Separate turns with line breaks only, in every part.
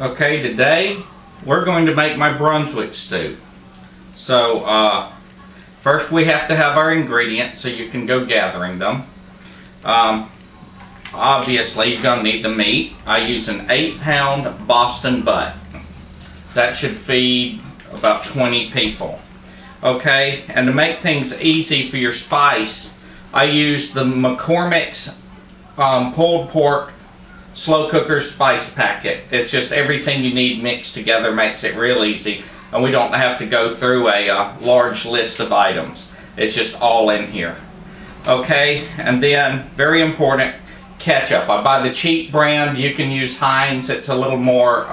Okay, today we're going to make my Brunswick stew. So first we have to have our ingredients, so you can go gathering them. Obviously you're going to need the meat. I use an 8-pound Boston butt. That should feed about 20 people. Okay, and to make things easy for your spice, I use the McCormick's pulled pork slow cooker spice packet. It's just everything you need mixed together, makes it real easy, and we don't have to go through a large list of items. It's just all in here. Okay, and then very important, ketchup. I buy the cheap brand. You can use Heinz. It's a little more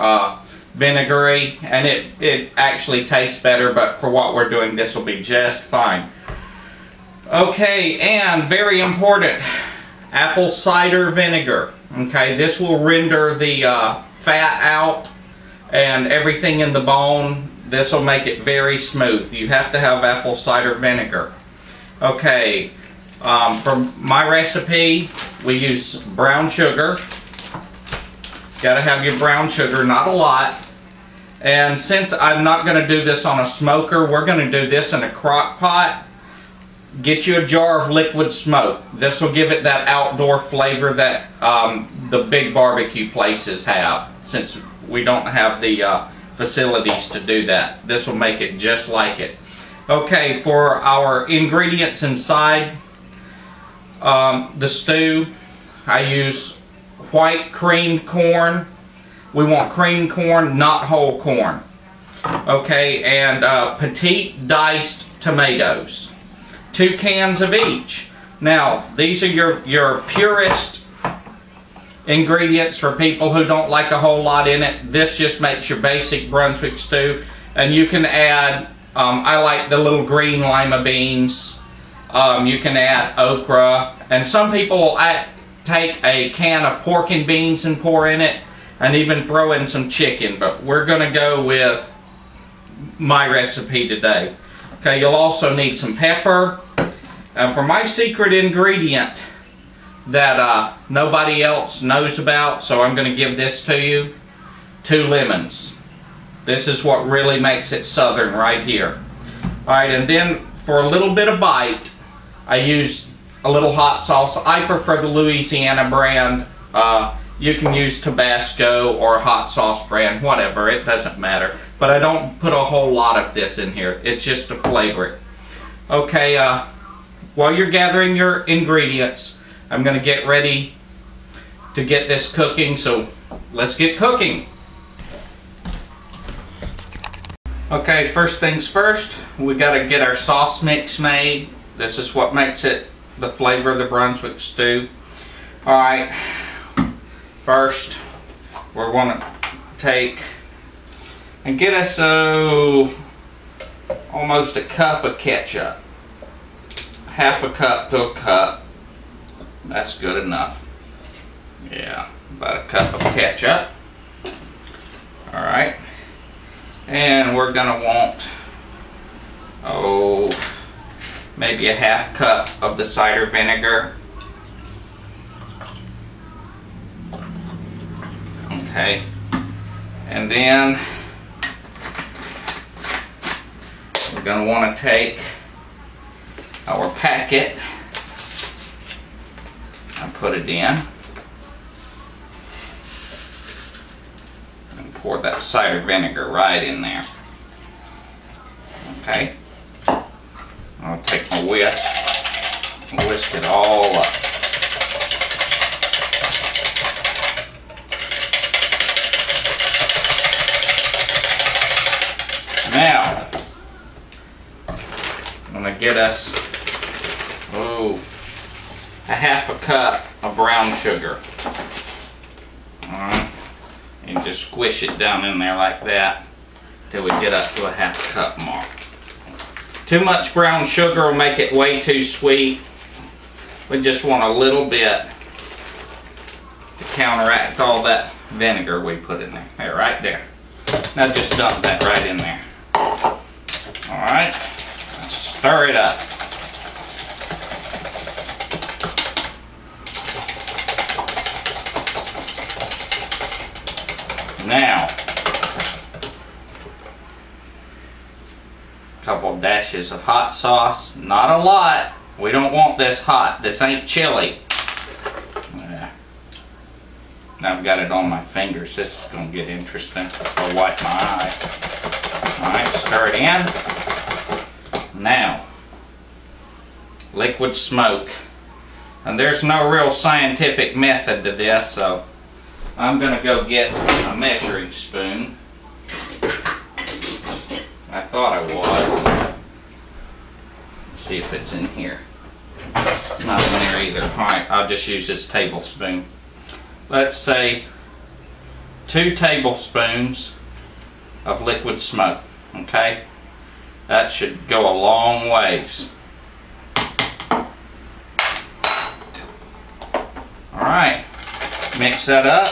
vinegary, and it actually tastes better, but for what we're doing, this will be just fine. Okay, and very important, apple cider vinegar. Okay, this will render the fat out and everything in the bone. This will make it very smooth. You have to have apple cider vinegar. Okay, for my recipe, we use brown sugar. Got to have your brown sugar, not a lot. And since I'm not going to do this on a smoker, we're going to do this in a crock pot. Get you a jar of liquid smoke. This will give it that outdoor flavor that the big barbecue places have, since we don't have the facilities to do that. This will make it just like it. Okay, for our ingredients inside the stew, I use white creamed corn. We want creamed corn, not whole corn. Okay, and petite diced tomatoes. 2 cans of each. Now, these are your purest ingredients for people who don't like a whole lot in it. This just makes your basic Brunswick stew. And you can add, I like the little green lima beans. You can add okra. And some people will take a can of pork and beans and pour in it, and even throw in some chicken. But we're going to go with my recipe today. Okay, you'll also need some pepper. And for my secret ingredient that nobody else knows about, so I'm going to give this to you, 2 lemons. This is what really makes it southern right here. Alright, and then for a little bit of bite, I use a little hot sauce. I prefer the Louisiana brand. You can use Tabasco or hot sauce brand, whatever, it doesn't matter. But I don't put a whole lot of this in here. It's just to flavor it. Okay, while you're gathering your ingredients, I'm going to get ready to get this cooking, so let's get cooking. Okay, first things first, we got to get our sauce mix made. This is what makes it the flavor of the Brunswick stew. Alright, first we're going to take and get us almost a cup of ketchup. Half a cup to a cup. That's good enough. Yeah, about a cup of ketchup. Alright. And we're going to want, maybe a half cup of the cider vinegar. Okay. And then we're going to want to take our packet and put it in and pour that cider vinegar right in there. Okay, I'll take my whisk and whisk it all up. Now I'm going to get us a half a cup of brown sugar. And just squish it down in there like that till we get up to a half cup mark. Too much brown sugar will make it way too sweet. We just want a little bit to counteract all that vinegar we put in there. There, right there. Now just dump that right in there. Alright, stir it up. Now, a couple dashes of hot sauce. Not a lot. We don't want this hot. This ain't chili. Now I've got it on my fingers. This is going to get interesting. I'll wipe my eye. Alright, stir it in. Now, liquid smoke. And there's no real scientific method to this, so I'm going to go get a measuring spoon. I thought I was. Let's see if it's in here. It's not in there either. Alright, I'll just use this tablespoon. Let's say 2 tablespoons of liquid smoke. Okay? That should go a long ways. Alright, mix that up.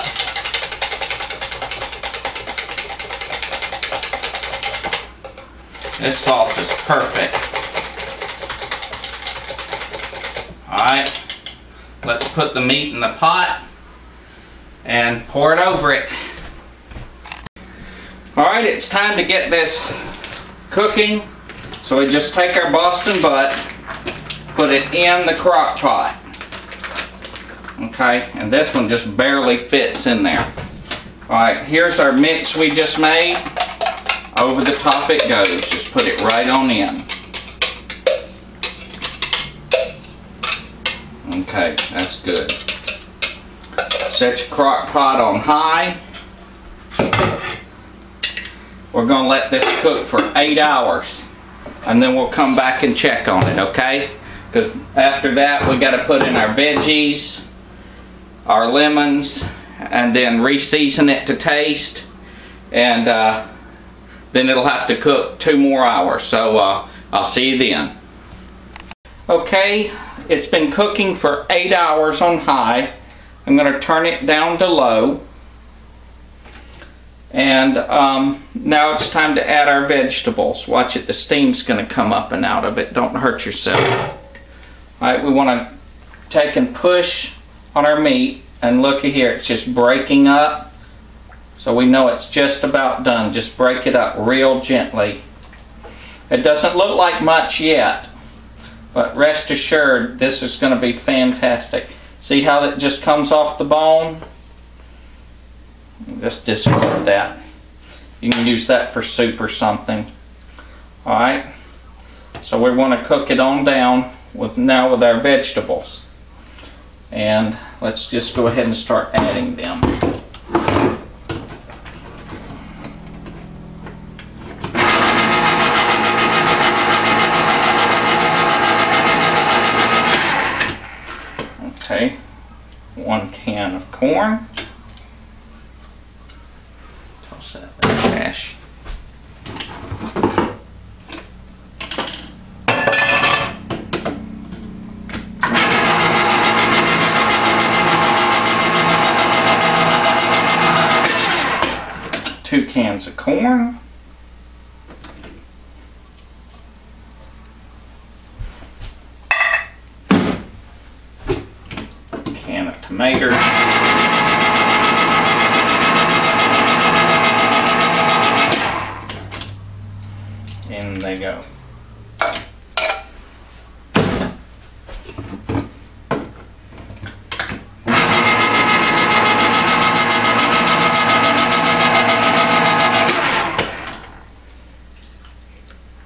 This sauce is perfect. Alright, let's put the meat in the pot and pour it over it. Alright, it's time to get this cooking. So we just take our Boston butt, put it in the crock pot. Okay, and this one just barely fits in there. Alright, here's our mix we just made. Over the top it goes. Just put it right on in. Okay, that's good. Set your crock pot on high. We're going to let this cook for 8 hours. And then we'll come back and check on it, okay? Because after that we got to put in our veggies, our lemons, and then re-season it to taste. And then it'll have to cook 2 more hours. So I'll see you then. Okay, it's been cooking for 8 hours on high. I'm going to turn it down to low. And now it's time to add our vegetables. Watch it, the steam's going to come up and out of it. Don't hurt yourself. Alright, we want to take and push on our meat. And looky here, it's just breaking up. So we know it's just about done. Just break it up real gently. It doesn't look like much yet. But rest assured, this is going to be fantastic. See how it just comes off the bone? Just discard that. You can use that for soup or something. Alright. So we want to cook it on down now with our vegetables. And let's just go ahead and start adding them. Okay, 1 can of corn. Toss that in the trash. Two cans of corn. Can of tomatoes. In they go.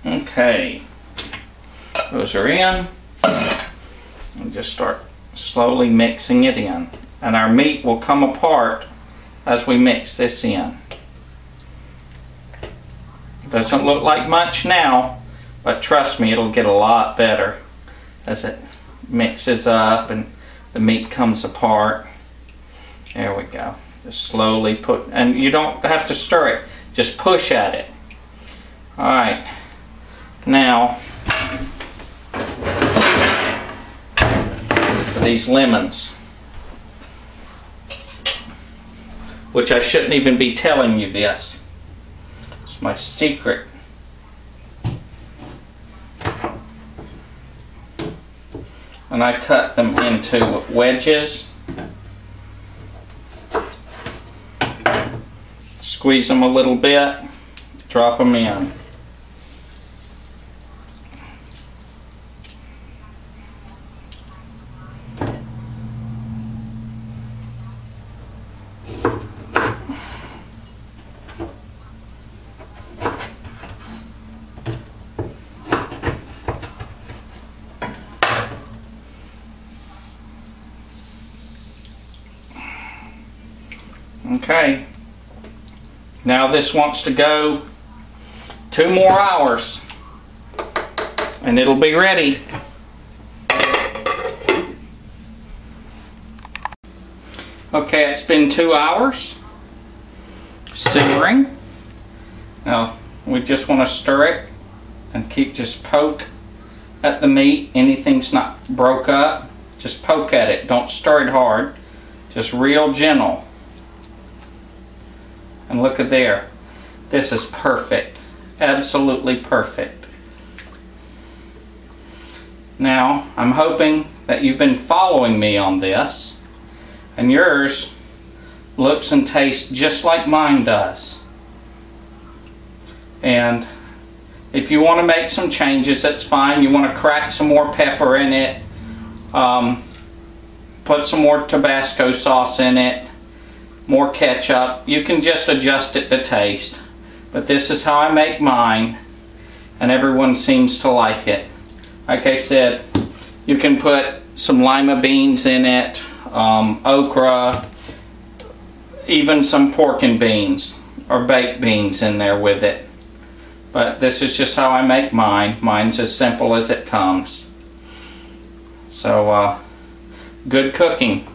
Okay, those are in, and just start slowly mixing it in, and our meat will come apart as we mix this in. Doesn't look like much now, but trust me, it'll get a lot better as it mixes up and the meat comes apart. There we go. Just slowly put, and you don't have to stir it, just push at it. Alright. Now, for these lemons, which I shouldn't even be telling you this. It's my secret. And I cut them into wedges. Squeeze them a little bit, drop them in. Okay, now this wants to go 2 more hours and it'll be ready. Okay, it's been 2 hours simmering. Now we just want to stir it and just poke at the meat. Anything's not broke up, just poke at it. Don't stir it hard, just real gentle. And look at there. This is perfect. Absolutely perfect. Now, I'm hoping that you've been following me on this, and yours looks and tastes just like mine does. And if you want to make some changes, that's fine. You want to crack some more pepper in it, put some more Tabasco sauce in it, more ketchup. You can just adjust it to taste. But this is how I make mine, and everyone seems to like it. Like I said, you can put some lima beans in it, okra, even some pork and beans or baked beans in there with it. But this is just how I make mine. Mine's as simple as it comes. So, good cooking.